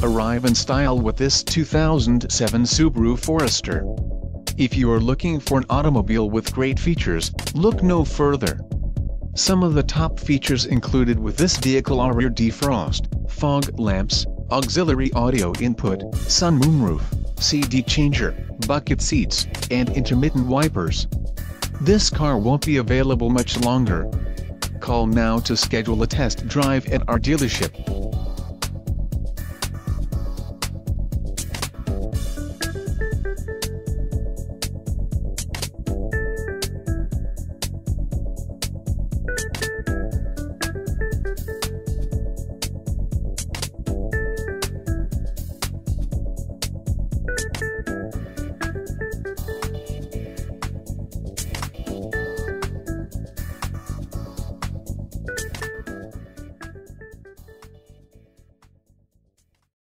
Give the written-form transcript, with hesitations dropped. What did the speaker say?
Arrive in style with this 2007 Subaru Forester. If you are looking for an automobile with great features, look no further. Some of the top features included with this vehicle are rear defrost, fog lamps, auxiliary audio input, sun moonroof, CD changer, bucket seats, and intermittent wipers. This car won't be available much longer. Call now to schedule a test drive at our dealership.